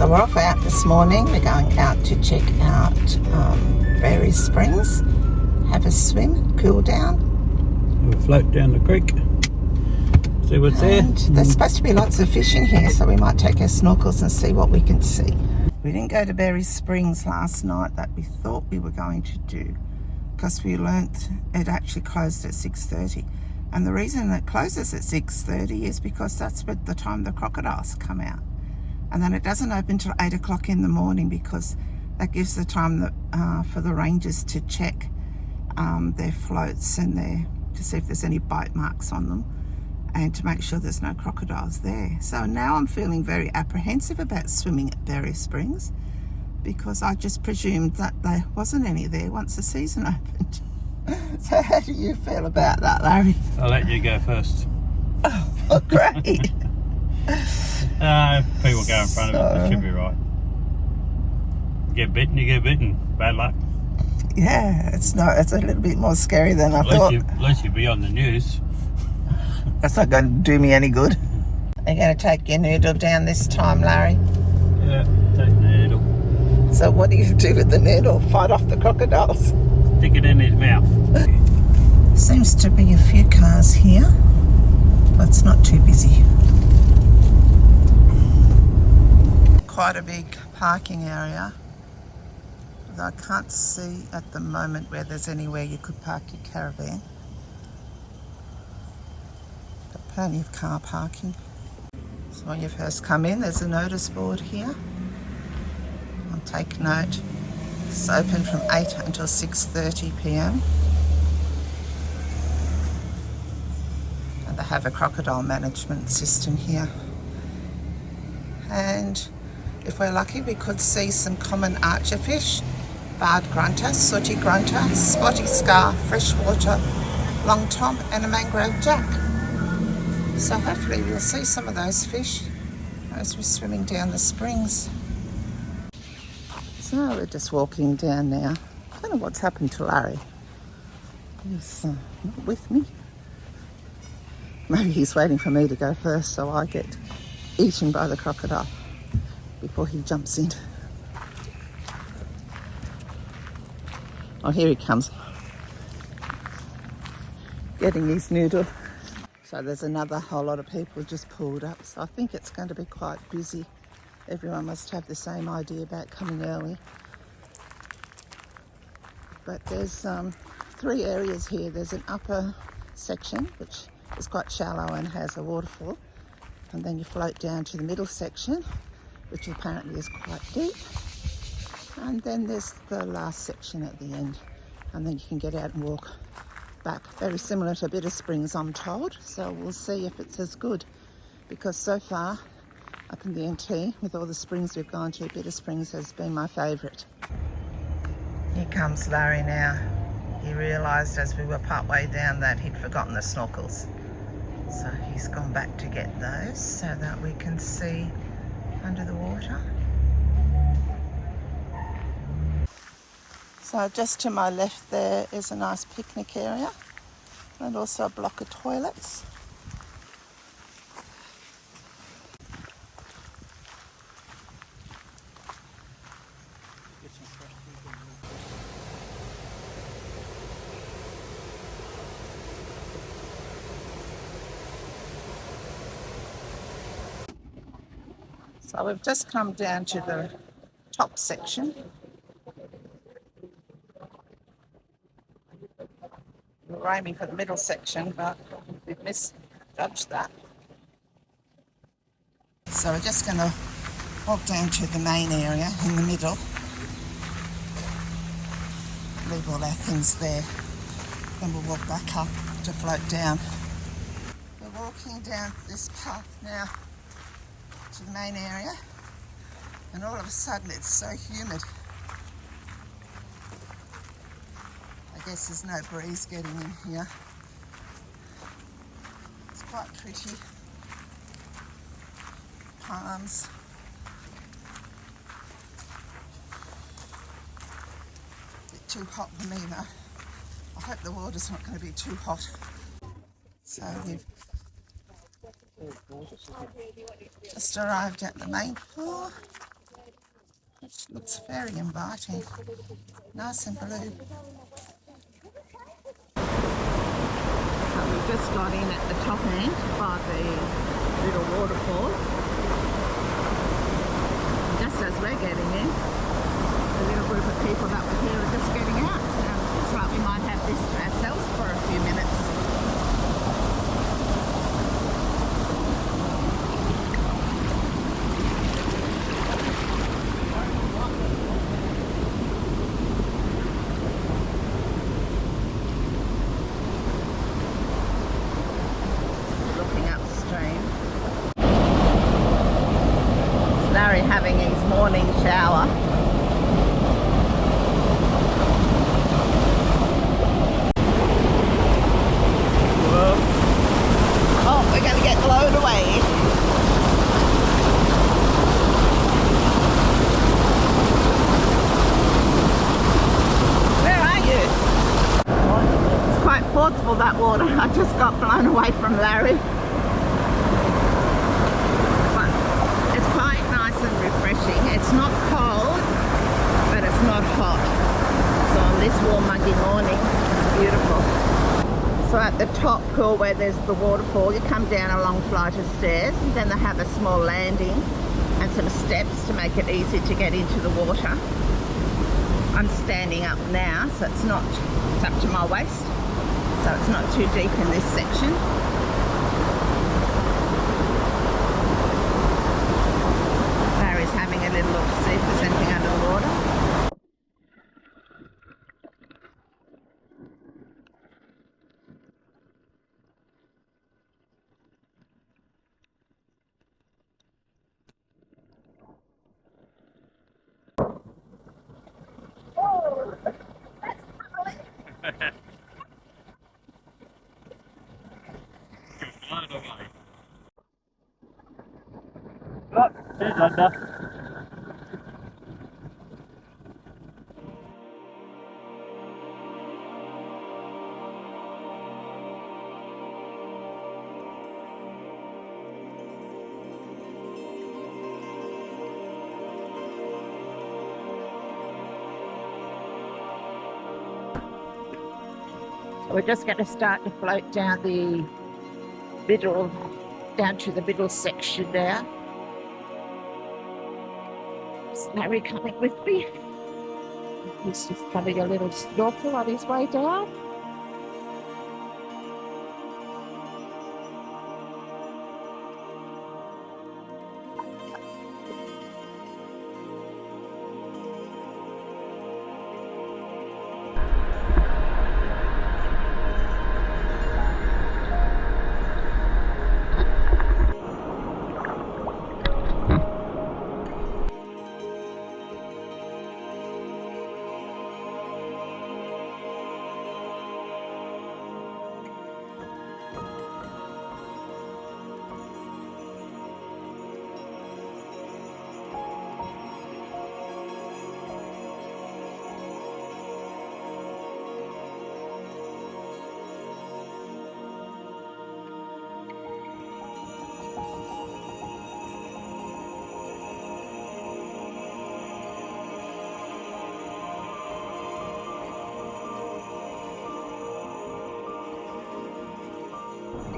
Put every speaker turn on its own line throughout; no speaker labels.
So we're off out this morning. We're going out to check out various springs, have a swim, cool down.
We'll float down the creek, see what's there.
There's supposed to be lots of fishing here, so we might take our snorkels and see what we can see. We didn't go to Berry Springs last night that we thought we were going to do, because we learnt it actually closed at 6:30. And the reason it closes at 6:30 is because that's at the time the crocodiles come out. And then it doesn't open till 8 o'clock in the morning, because that gives the time that, for the rangers to check their floats and to see if there's any bite marks on them, and to make sure there's no crocodiles there. So now I'm feeling very apprehensive about swimming at Berry Springs, because I just presumed that there wasn't any there once the season opened. So how do you feel about that, Larry?
I'll let you go first.
Oh, great.
People go in front of it, it should be right. Get bitten, you get bitten. Bad luck.
Yeah, it's a little bit more scary than I thought.
At least you'll be on the news.
That's not going to do me any good. Are you going to take your noodle down this time, Larry?
Yeah, take the noodle.
So what do you do with the noodle? Fight off the crocodiles?
Stick it in his mouth.
Seems to be a few cars here, but it's not too busy. Quite a big parking area, although I can't see at the moment where there's anywhere you could park your caravan. But plenty of car parking. So when you first come in, there's a notice board here. I'll take note. It's open from 8 until 6:30 p.m. And they have a crocodile management system here. And if we're lucky, we could see some common archerfish, barred grunter, sooty grunter, spotty scar, freshwater, long tom and a mangrove jack. So hopefully we'll see some of those fish as we're swimming down the springs. So we're just walking down now. I don't know what's happened to Larry. He's not with me. Maybe he's waiting for me to go first so I get eaten by the crocodile before he jumps in. Oh, here he comes, getting his noodle. So there's another whole lot of people just pulled up, so I think it's going to be quite busy. Everyone must have the same idea about coming early. But there's 3 areas here. There's an upper section which is quite shallow and has a waterfall, and then you float down to the middle section, which apparently is quite deep, and then there's the last section at the end, and then you can get out and walk back. Very similar to Bitter Springs, I'm told, so we'll see if it's as good, because so far up in the NT, with all the springs we've gone to, Bitter Springs has been my favourite. Here comes Larry now. He realised as we were part way down that he'd forgotten the snorkels, so he's gone back to get those so that we can see under the water. So just to my left there is a nice picnic area, and also a block of toilets. So we've just come down to the top section. We were aiming for the middle section, but we've misjudged that. So we're just going to walk down to the main area in the middle. Leave all our things there. Then we'll walk back up to float down. We're walking down this path now to the main area, and all of a sudden it's so humid. I guess there's no breeze getting in here. It's quite pretty. Palms. A bit too hot for me though. I hope the water's not going to be too hot. So we've just arrived at the main pool. Looks very inviting. Nice and blue. So we just got in at the top end by the little waterfall. Just as we're getting in, the little group of people that were here are just getting out. So it looks like we might have this to ourselves for a few minutes. Larry having his morning shower. Whoa. Oh, we're going to get blown away. Where are you? It's quite forceful, that water. I just got blown away from Larry. It's not cold, but it's not hot. So on this warm, muggy morning, it's beautiful. So at the top pool where there's the waterfall, you come down a long flight of stairs, and then they have a small landing and some steps to make it easy to get into the water. I'm standing up now, so it's up to my waist, so it's not too deep in this section. Having a little look to see if there's anything under the water.
Look, there's under.
We're just going to start to float down the middle, down to the middle section there. Is Larry coming with me? He's just having a little snorkel on his way down.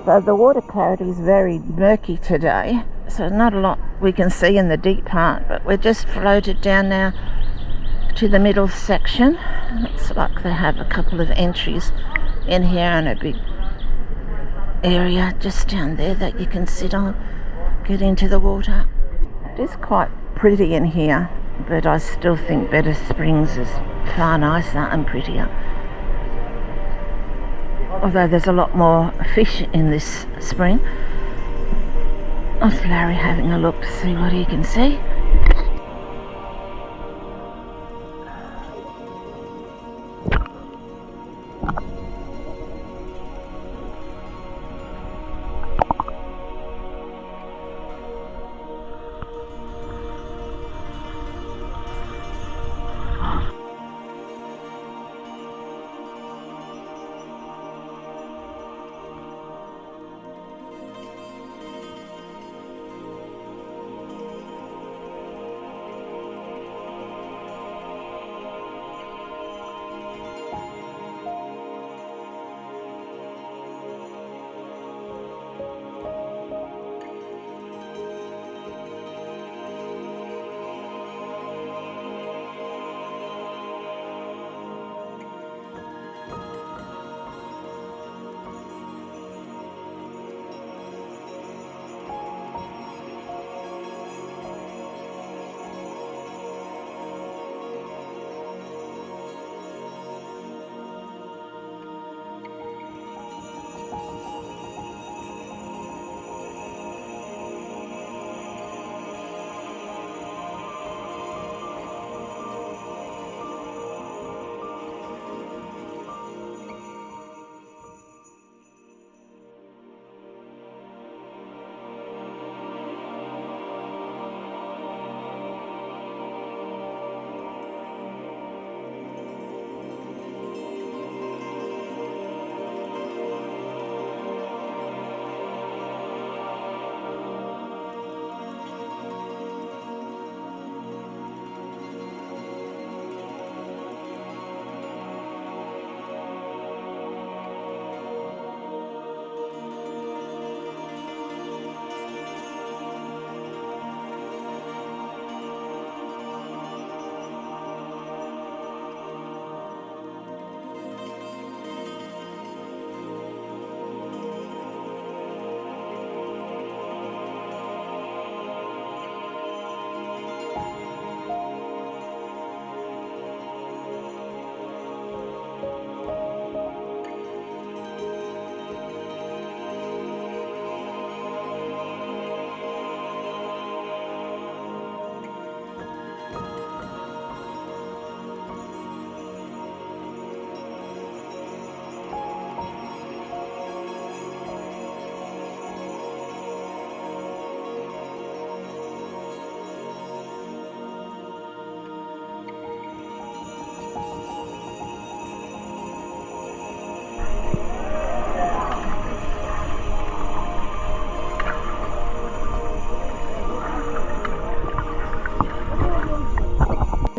So the water clarity is very murky today, so not a lot we can see in the deep part, but we're just floated down now to the middle section. Looks like they have a couple of entries in here and a big area just down there that you can sit on, get into the water. It is quite pretty in here, but I still think Better Springs is far nicer and prettier. Although there's a lot more fish in this spring. That's Larry having a look to see what he can see.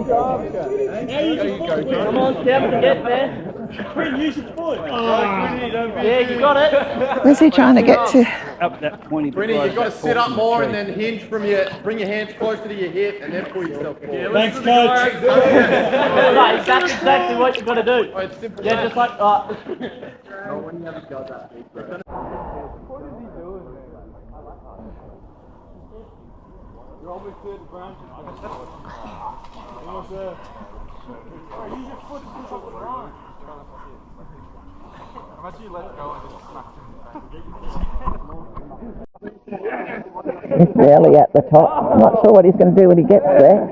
Come on, Steph, get there. Use your foot. Yeah, you got it.
Where's he trying to get to?
Up that pointy bit.
Brenny, you've got to sit up more and then hinge from bring your hands closer to your hip and then pull yourself forward.
Thanks, coach. That's exactly what you've got to do. Yeah, just like that.
He's barely at the top. I'm not sure what he's going to do when he gets there.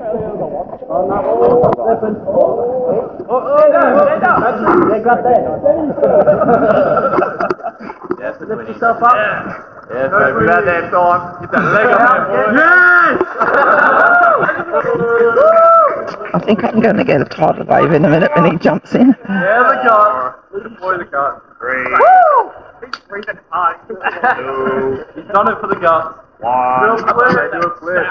Lift yourself up.
Yeah, so good out there, Tom. Get that leg up.
I think I'm going to get a tidal wave in a minute when he jumps in.
Yeah, the gun. Boy, the gun. He's breathing hard. He's done it for the guts. One. Do a flip. Do a flip.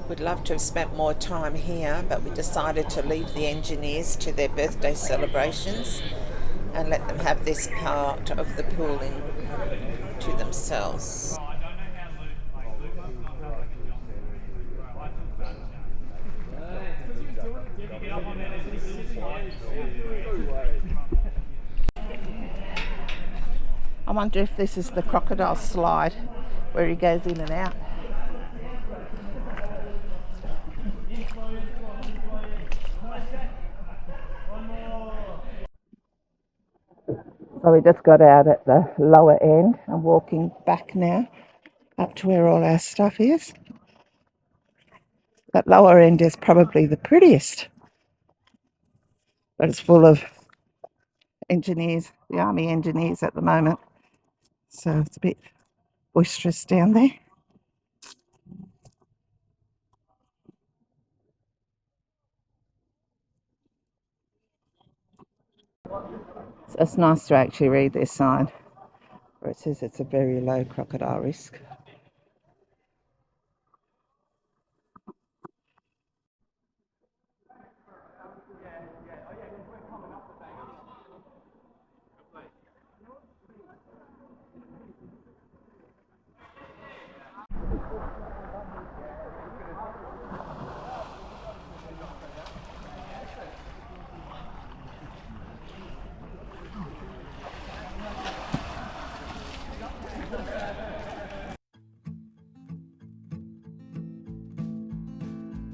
We'd love to have spent more time here, but we decided to leave the engineers to their birthday celebrations and let them have this part of the pooling to themselves. I wonder if this is the crocodile slide where he goes in and out. So we just got out at the lower end and walking back now up to where all our stuff is. That lower end is probably the prettiest, but it's full of engineers, the army engineers at the moment. So it's a bit boisterous down there. So it's nice to actually read this sign where it says it's a very low crocodile risk.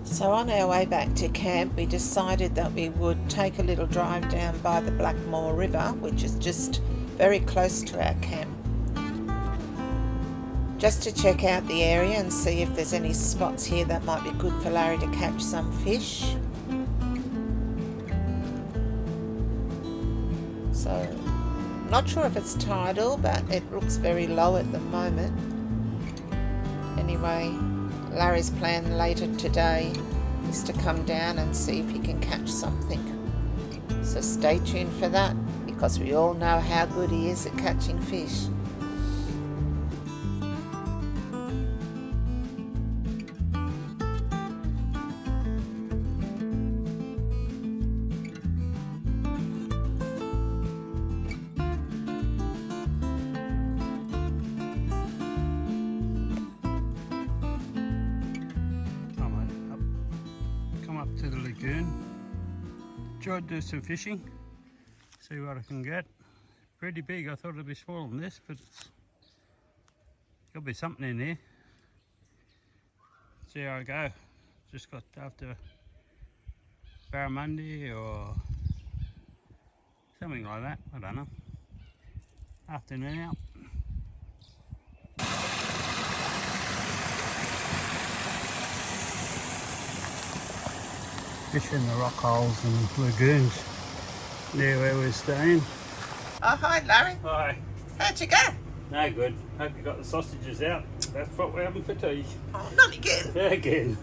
So on our way back to camp, we decided that we would take a little drive down by the Blackmore River, which is just very close to our camp, just to check out the area and see if there's any spots here that might be good for Larry to catch some fish. So, not sure if it's tidal, but it looks very low at the moment. Anyway, Larry's plan later today is to come down and see if he can catch something. So stay tuned for that, because we all know how good he is at catching fish.
To the lagoon, try to do some fishing, see what I can get. Pretty big. I thought it'd be smaller than this, but it's got to be something in here. See how I go. Just got after barramundi or something like that. I don't know. Afternoon out. Fishing the rock holes and lagoons near where we're staying.
Oh, hi Larry.
Hi.
How'd you go?
No good. Hope you got the sausages out. That's what we're having for tea.
Oh, not again.
Yeah, again.